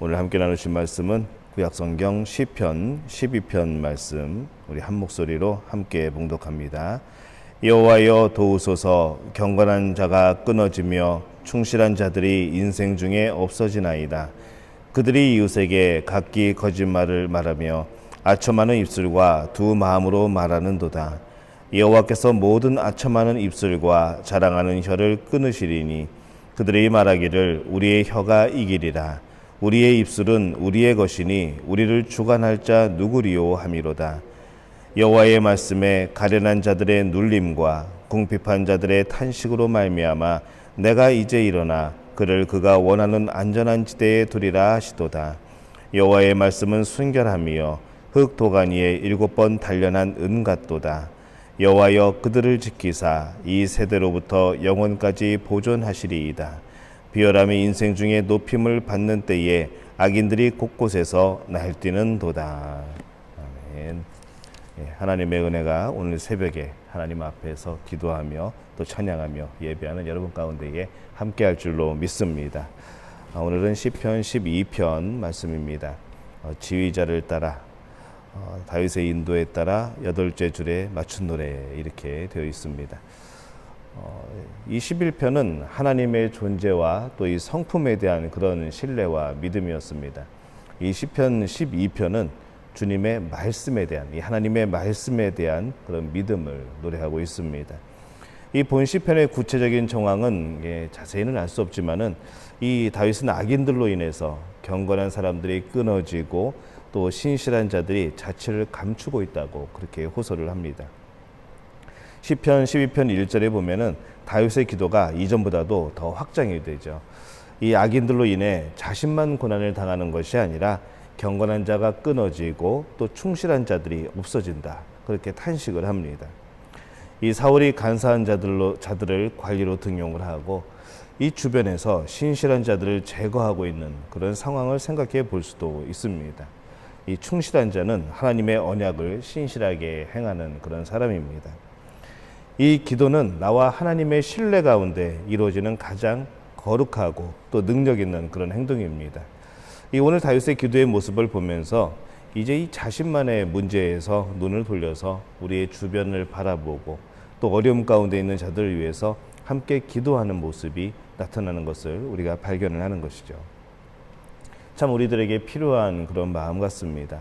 오늘 함께 나누신 말씀은 구약성경 시편 12편 말씀, 우리 한 목소리로 함께 봉독합니다. 여호와여 도우소서. 경건한 자가 끊어지며 충실한 자들이 인생 중에 없어지나이다. 그들이 이웃에게 각기 거짓말을 말하며 아첨하는 입술과 두 마음으로 말하는도다. 여호와께서 모든 아첨하는 입술과 자랑하는 혀를 끊으시리니 그들이 말하기를 우리의 혀가 이기리라. 우리의 입술은 우리의 것이니 우리를 주관할 자 누구리요 함이로다. 여호와의 말씀에 가련한 자들의 눌림과 궁핍한 자들의 탄식으로 말미암아 내가 이제 일어나 그를 그가 원하는 안전한 지대에 두리라 하시도다. 여호와의 말씀은 순결함이요 흙 도가니에 7번 단련한 은 같도다. 여호와여 그들을 지키사 이 세대로부터 영원까지 보존하시리이다. 비열함의 인생 중에 높임을 받는 때에 악인들이 곳곳에서 날뛰는도다. 아멘. 하나님의 은혜가 오늘 새벽에 하나님 앞에서 기도하며 또 찬양하며 예배하는 여러분 가운데에 함께할 줄로 믿습니다. 오늘은 시편 12편 말씀입니다. 지휘자를 따라 다윗의 인도에 따라 8째 줄에 맞춘 노래 이렇게 되어 있습니다. 이 11편은 하나님의 존재와 또 이 성품에 대한 그런 신뢰와 믿음이었습니다. 이 시편 12편은 주님의 말씀에 대한, 이 하나님의 말씀에 대한 그런 믿음을 노래하고 있습니다. 이 본 시편의 구체적인 정황은 자세히는 알 수 없지만은 이 다윗은 악인들로 인해서 경건한 사람들이 끊어지고 또 신실한 자들이 자취를 감추고 있다고 그렇게 호소를 합니다. 시편 12편 1절에 보면은 다윗의 기도가 이전보다도 더 확장이 되죠. 이 악인들로 인해 자신만 고난을 당하는 것이 아니라 경건한 자가 끊어지고 또 충실한 자들이 없어진다. 그렇게 탄식을 합니다. 이 사울이 간사한 자들을 관리로 등용을 하고 이 주변에서 신실한 자들을 제거하고 있는 그런 상황을 생각해 볼 수도 있습니다. 이 충실한 자는 하나님의 언약을 신실하게 행하는 그런 사람입니다. 이 기도는 나와 하나님의 신뢰 가운데 이루어지는 가장 거룩하고 또 능력 있는 그런 행동입니다. 이 오늘 다윗의 기도의 모습을 보면서 이제 이 자신만의 문제에서 눈을 돌려서 우리의 주변을 바라보고 또 어려움 가운데 있는 자들을 위해서 함께 기도하는 모습이 나타나는 것을 우리가 발견을 하는 것이죠. 참 우리들에게 필요한 그런 마음 같습니다.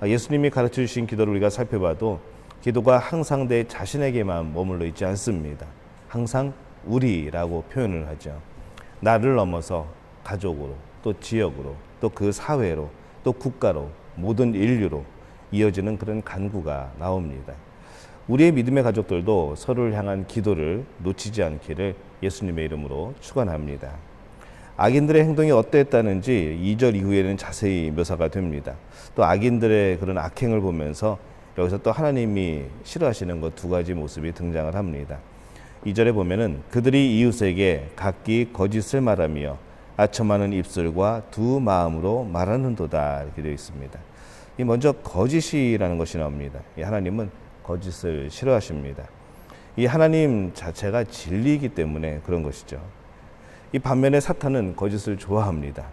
예수님이 가르쳐 주신 기도를 우리가 살펴봐도 기도가 항상 내 자신에게만 머물러 있지 않습니다. 항상 우리라고 표현을 하죠. 나를 넘어서 가족으로 또 지역으로 또 그 사회로 또 국가로 모든 인류로 이어지는 그런 간구가 나옵니다. 우리의 믿음의 가족들도 서로를 향한 기도를 놓치지 않기를 예수님의 이름으로 축원합니다. 악인들의 행동이 어땠다는지 2절 이후에는 자세히 묘사가 됩니다. 또 악인들의 그런 악행을 보면서 여기서 또 하나님이 싫어하시는 것 2가지 모습이 등장을 합니다. 2절에 보면은 그들이 이웃에게 각기 거짓을 말하며 아첨하는 입술과 두 마음으로 말하는도다 이렇게 되어 있습니다. 이 먼저 거짓이라는 것이 나옵니다. 이 하나님은 거짓을 싫어하십니다. 이 하나님 자체가 진리이기 때문에 그런 것이죠. 이 반면에 사탄은 거짓을 좋아합니다.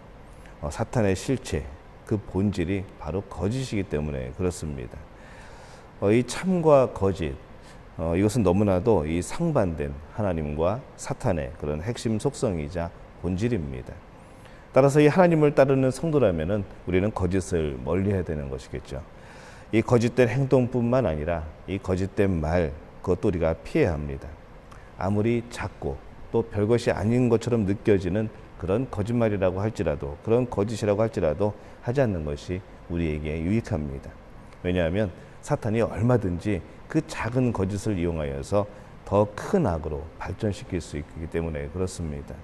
사탄의 실체, 그 본질이 바로 거짓이기 때문에 그렇습니다. 이 참과 거짓, 이것은 너무나도 이 상반된 하나님과 사탄의 그런 핵심 속성이자 본질입니다. 따라서 이 하나님을 따르는 성도라면은 우리는 거짓을 멀리해야 되는 것이겠죠. 이 거짓된 행동뿐만 아니라 이 거짓된 말, 그것도 우리가 피해야 합니다. 아무리 작고 또 별것이 아닌 것처럼 느껴지는 그런 거짓말이라고 할지라도, 그런 거짓이라고 할지라도 하지 않는 것이 우리에게 유익합니다. 왜냐하면 사탄이 얼마든지 그 작은 거짓을 이용하여서 더 큰 악으로 발전시킬 수 있기 때문에 그렇습니다.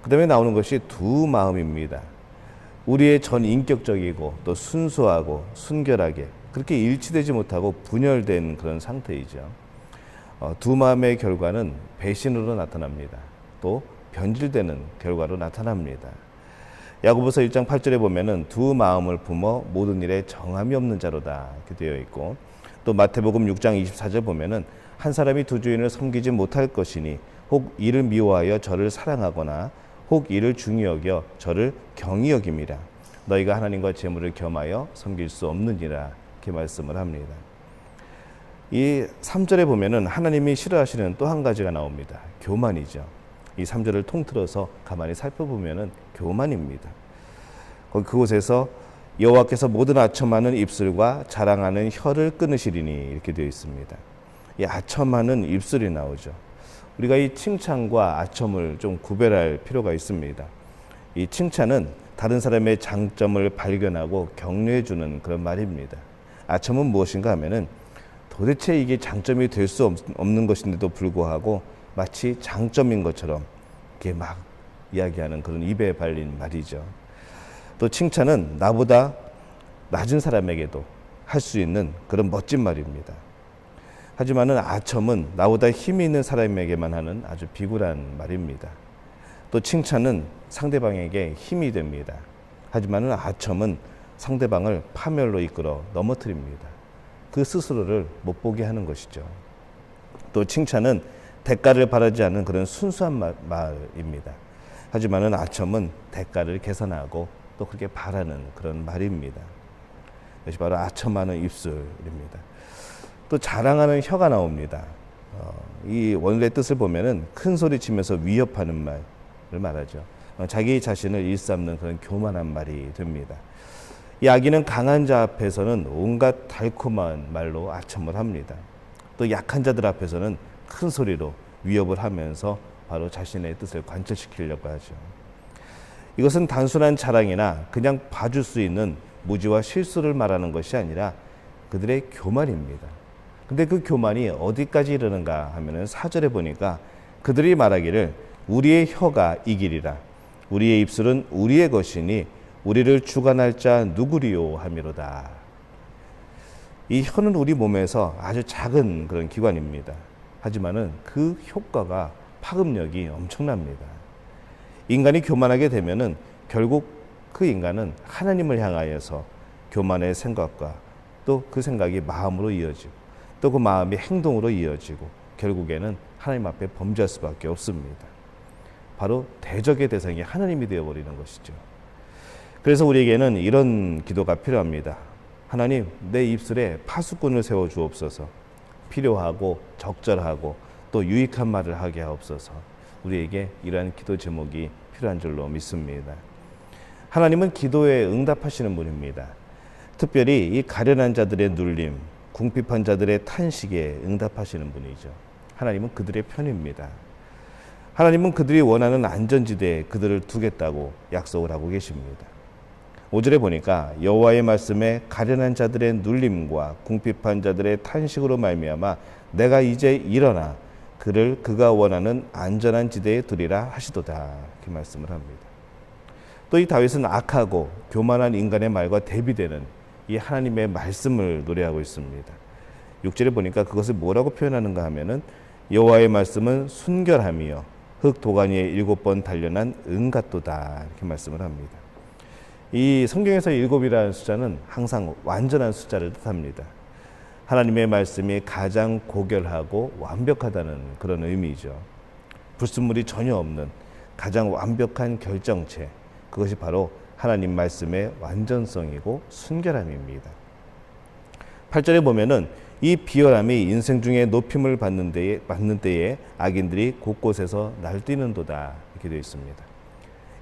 그 다음에 나오는 것이 두 마음입니다. 우리의 전 인격적이고 또 순수하고 순결하게 그렇게 일치되지 못하고 분열된 그런 상태이죠. 두 마음의 결과는 배신으로 나타납니다. 또 변질되는 결과로 나타납니다. 야고보서 1장 8절에 보면은 두 마음을 품어 모든 일에 정함이 없는 자로다 이렇게 되어 있고, 또 마태복음 6장 24절 보면은 한 사람이 두 주인을 섬기지 못할 것이니 혹 이를 미워하여 저를 사랑하거나 혹 이를 중히 여겨 저를 경히 여김이라. 너희가 하나님과 재물을 겸하여 섬길 수 없느니라 이렇게 말씀을 합니다. 이 3절에 보면은 하나님이 싫어하시는 또 한 가지가 나옵니다. 교만이죠. 이 3절을 통틀어서 가만히 살펴보면은 교만입니다. 그곳에서 여호와께서 모든 아첨하는 입술과 자랑하는 혀를 끊으시리니 이렇게 되어 있습니다. 이 아첨하는 입술이 나오죠. 우리가 이 칭찬과 아첨을 좀 구별할 필요가 있습니다. 이 칭찬은 다른 사람의 장점을 발견하고 격려해 주는 그런 말입니다. 아첨은 무엇인가 하면은 도대체 이게 장점이 될 수 없는 것인데도 불구하고 마치 장점인 것처럼 이렇게 막 이야기하는 그런 입에 발린 말이죠. 또 칭찬은 나보다 낮은 사람에게도 할 수 있는 그런 멋진 말입니다. 하지만은 아첨은 나보다 힘이 있는 사람에게만 하는 아주 비굴한 말입니다. 또 칭찬은 상대방에게 힘이 됩니다. 하지만은 아첨은 상대방을 파멸로 이끌어 넘어뜨립니다. 그 스스로를 못 보게 하는 것이죠. 또 칭찬은 대가를 바라지 않는 그런 순수한 말입니다. 하지만은 아첨은 대가를 계산하고 또 그렇게 바라는 그런 말입니다. 이것이 바로 아첨하는 입술입니다. 또 자랑하는 혀가 나옵니다. 이 원래 뜻을 보면은 큰 소리 치면서 위협하는 말을 말하죠. 자기 자신을 일삼는 그런 교만한 말이 됩니다. 이 악인은 강한 자 앞에서는 온갖 달콤한 말로 아첨을 합니다. 또 약한 자들 앞에서는 큰 소리로 위협을 하면서 바로 자신의 뜻을 관철시키려고 하죠. 이것은 단순한 자랑이나 그냥 봐줄 수 있는 무지와 실수를 말하는 것이 아니라 그들의 교만입니다. 근데 그 교만이 어디까지 이르는가 하면은 4절에 보니까 그들이 말하기를 우리의 혀가 이기리라. 우리의 입술은 우리의 것이니 우리를 주관할 자 누구리요 하미로다. 이 혀는 우리 몸에서 아주 작은 그런 기관입니다. 하지만은 그 효과가 파급력이 엄청납니다. 인간이 교만하게 되면은 결국 그 인간은 하나님을 향하여서 교만의 생각과 또 그 생각이 마음으로 이어지고 또 그 마음이 행동으로 이어지고 결국에는 하나님 앞에 범죄할 수밖에 없습니다. 바로 대적의 대상이 하나님이 되어버리는 것이죠. 그래서 우리에게는 이런 기도가 필요합니다. 하나님, 내 입술에 파수꾼을 세워 주옵소서. 필요하고 적절하고 또 유익한 말을 하게 하옵소서. 우리에게 이러한 기도 제목이 필요한 줄로 믿습니다. 하나님은 기도에 응답하시는 분입니다. 특별히 이 가련한 자들의 눌림, 궁핍한 자들의 탄식에 응답하시는 분이죠. 하나님은 그들의 편입니다. 하나님은 그들이 원하는 안전지대에 그들을 두겠다고 약속을 하고 계십니다. 5절에 보니까 여호와의 말씀에 가련한 자들의 눌림과 궁핍한 자들의 탄식으로 말미암아 내가 이제 일어나 그를 그가 원하는 안전한 지대에 두리라 하시도다 이렇게 말씀을 합니다. 또 이 다윗은 악하고 교만한 인간의 말과 대비되는 이 하나님의 말씀을 노래하고 있습니다. 6절에 보니까 그것을 뭐라고 표현하는가 하면은 여호와의 말씀은 순결함이요 흙 도가니에 7번 단련한 은 같도다 이렇게 말씀을 합니다. 이 성경에서 7이라는 숫자는 항상 완전한 숫자를 뜻합니다. 하나님의 말씀이 가장 고결하고 완벽하다는 그런 의미죠. 불순물이 전혀 없는 가장 완벽한 결정체, 그것이 바로 하나님 말씀의 완전성이고 순결함입니다. 8절에 보면은 이 비열함이 인생 중에 높임을 받는 때에 악인들이 곳곳에서 날뛰는도다 이렇게 되어 있습니다.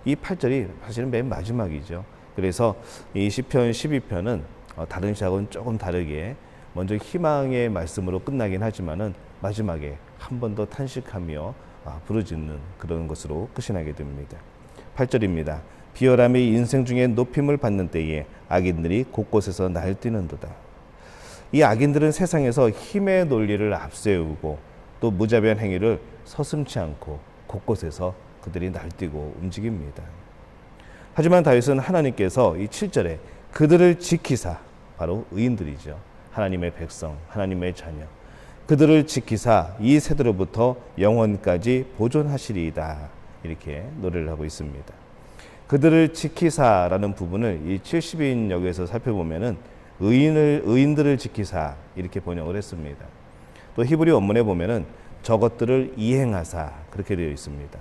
이 8절이 사실은 맨 마지막이죠. 그래서 이 시편 12편은 다른 시하고는 조금 다르게 먼저 희망의 말씀으로 끝나긴 하지만은 마지막에 한 번 더 탄식하며 부르짖는 그런 것으로 끝이 나게 됩니다. 8절입니다. 비열함이 인생 중에 높임을 받는 때에 악인들이 곳곳에서 날뛰는도다. 이 악인들은 세상에서 힘의 논리를 앞세우고 또 무자비한 행위를 서슴지 않고 곳곳에서 그들이 날뛰고 움직입니다. 하지만 다윗은 하나님께서 이 7절에 그들을 지키사, 바로 의인들이죠. 하나님의 백성, 하나님의 자녀. 그들을 지키사 이 세대로부터 영원까지 보존하시리이다. 이렇게 노래를 하고 있습니다. 그들을 지키사라는 부분을 이 70인 역에서 살펴보면은 의인들을 지키사 이렇게 번역을 했습니다. 또 히브리 원문에 보면은 저것들을 이행하사 그렇게 되어 있습니다.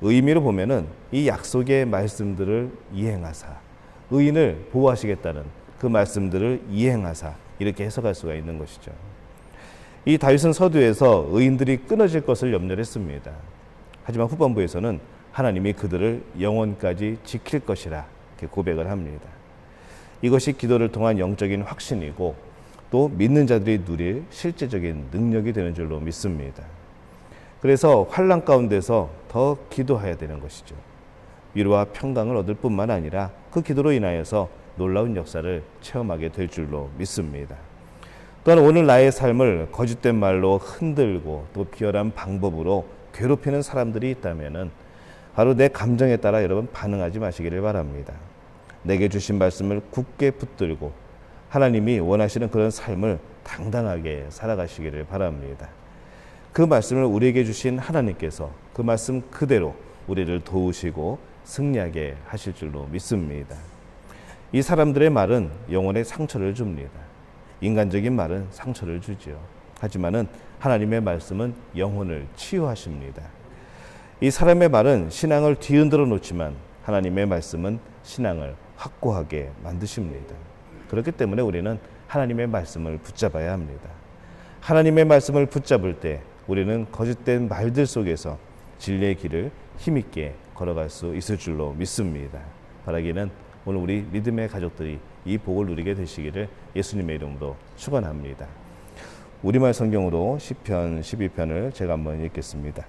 의미로 보면은 이 약속의 말씀들을 이행하사, 의인을 보호하시겠다는 그 말씀들을 이행하사 이렇게 해석할 수가 있는 것이죠. 이 다윗은 서두에서 의인들이 끊어질 것을 염려를 했습니다. 하지만 후반부에서는 하나님이 그들을 영원까지 지킬 것이라 이렇게 고백을 합니다. 이것이 기도를 통한 영적인 확신이고 또 믿는 자들이 누릴 실제적인 능력이 되는 줄로 믿습니다. 그래서 환난 가운데서 더 기도해야 되는 것이죠. 위로와 평강을 얻을 뿐만 아니라 그 기도로 인하여서 놀라운 역사를 체험하게 될 줄로 믿습니다. 또한 오늘 나의 삶을 거짓된 말로 흔들고 또 비열한 방법으로 괴롭히는 사람들이 있다면 바로 내 감정에 따라 여러분 반응하지 마시기를 바랍니다. 내게 주신 말씀을 굳게 붙들고 하나님이 원하시는 그런 삶을 당당하게 살아가시기를 바랍니다. 그 말씀을 우리에게 주신 하나님께서 그 말씀 그대로 우리를 도우시고 승리하게 하실 줄로 믿습니다. 이 사람들의 말은 영혼에 상처를 줍니다. 인간적인 말은 상처를 주지요. 하지만은 하나님의 말씀은 영혼을 치유하십니다. 이 사람의 말은 신앙을 뒤흔들어 놓지만 하나님의 말씀은 신앙을 확고하게 만드십니다. 그렇기 때문에 우리는 하나님의 말씀을 붙잡아야 합니다. 하나님의 말씀을 붙잡을 때 우리는 거짓된 말들 속에서 진리의 길을 힘있게 걸어갈 수 있을 줄로 믿습니다. 바라기는 오늘 우리 믿음의 가족들이 이 복을 누리게 되시기를 예수님의 이름으로 축원합니다. 우리말 성경으로 시편 12편을 제가 한번 읽겠습니다.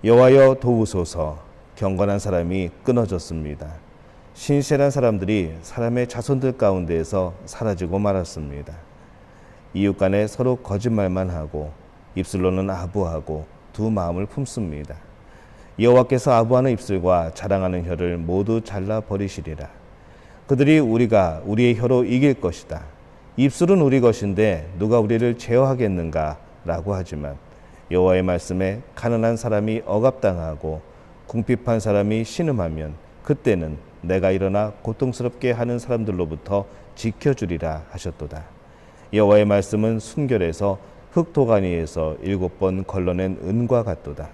여호와여 도우소서. 경건한 사람이 끊어졌습니다. 신실한 사람들이 사람의 자손들 가운데에서 사라지고 말았습니다. 이웃 간에 서로 거짓말만 하고 입술로는 아부하고 두 마음을 품습니다. 여호와께서 아부하는 입술과 자랑하는 혀를 모두 잘라버리시리라. 그들이 우리가 우리의 혀로 이길 것이다. 입술은 우리 것인데 누가 우리를 제어하겠는가 라고 하지만 여호와의 말씀에 가난한 사람이 억압당하고 궁핍한 사람이 신음하면 그때는 내가 일어나 고통스럽게 하는 사람들로부터 지켜주리라 하셨도다. 여호와의 말씀은 순결해서 흙도가니에서 7번 걸러낸 은과 같도다.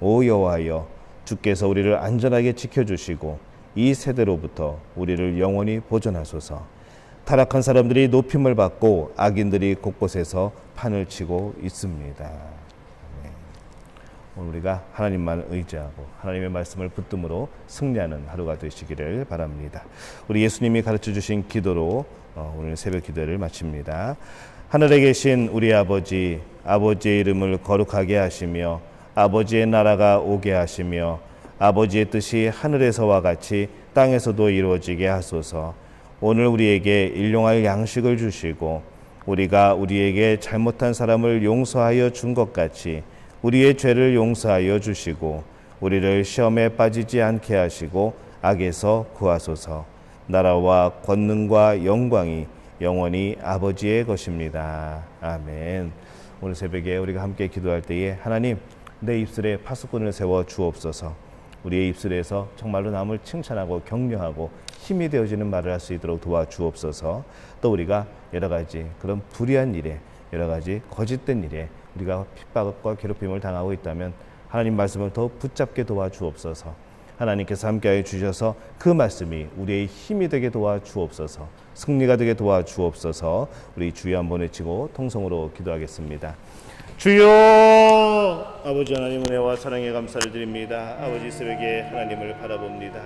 오 여호와여, 주께서 우리를 안전하게 지켜주시고 이 세대로부터 우리를 영원히 보존하소서. 타락한 사람들이 높임을 받고 악인들이 곳곳에서 판을 치고 있습니다. 오늘 우리가 하나님만 의지하고 하나님의 말씀을 붙듦으로 승리하는 하루가 되시기를 바랍니다. 우리 예수님이 가르쳐 주신 기도로 오늘 새벽 기도를 마칩니다. 하늘에 계신 우리 아버지, 아버지의 이름을 거룩하게 하시며 아버지의 나라가 오게 하시며 아버지의 뜻이 하늘에서와 같이 땅에서도 이루어지게 하소서. 오늘 우리에게 일용할 양식을 주시고 우리가 우리에게 잘못한 사람을 용서하여 준 것 같이 우리의 죄를 용서하여 주시고 우리를 시험에 빠지지 않게 하시고 악에서 구하소서. 나라와 권능과 영광이 영원히 아버지의 것입니다. 아멘. 오늘 새벽에 우리가 함께 기도할 때에 하나님, 내 입술에 파수꾼을 세워 주옵소서. 우리의 입술에서 정말로 남을 칭찬하고 격려하고 힘이 되어지는 말을 할 수 있도록 도와주옵소서. 또 우리가 여러 가지 그런 불의한 일에, 여러 가지 거짓된 일에 우리가 핍박과 괴롭힘을 당하고 있다면 하나님 말씀을 더 붙잡게 도와주옵소서. 하나님께서 함께하여 주셔서 그 말씀이 우리의 힘이 되게 도와주옵소서. 승리가 되게 도와주옵소서. 우리 주여 한번 외치고 통성으로 기도하겠습니다. 주여, 아버지 하나님 은혜와 사랑에 감사를 드립니다. 아버지 새벽에 하나님을 바라봅니다.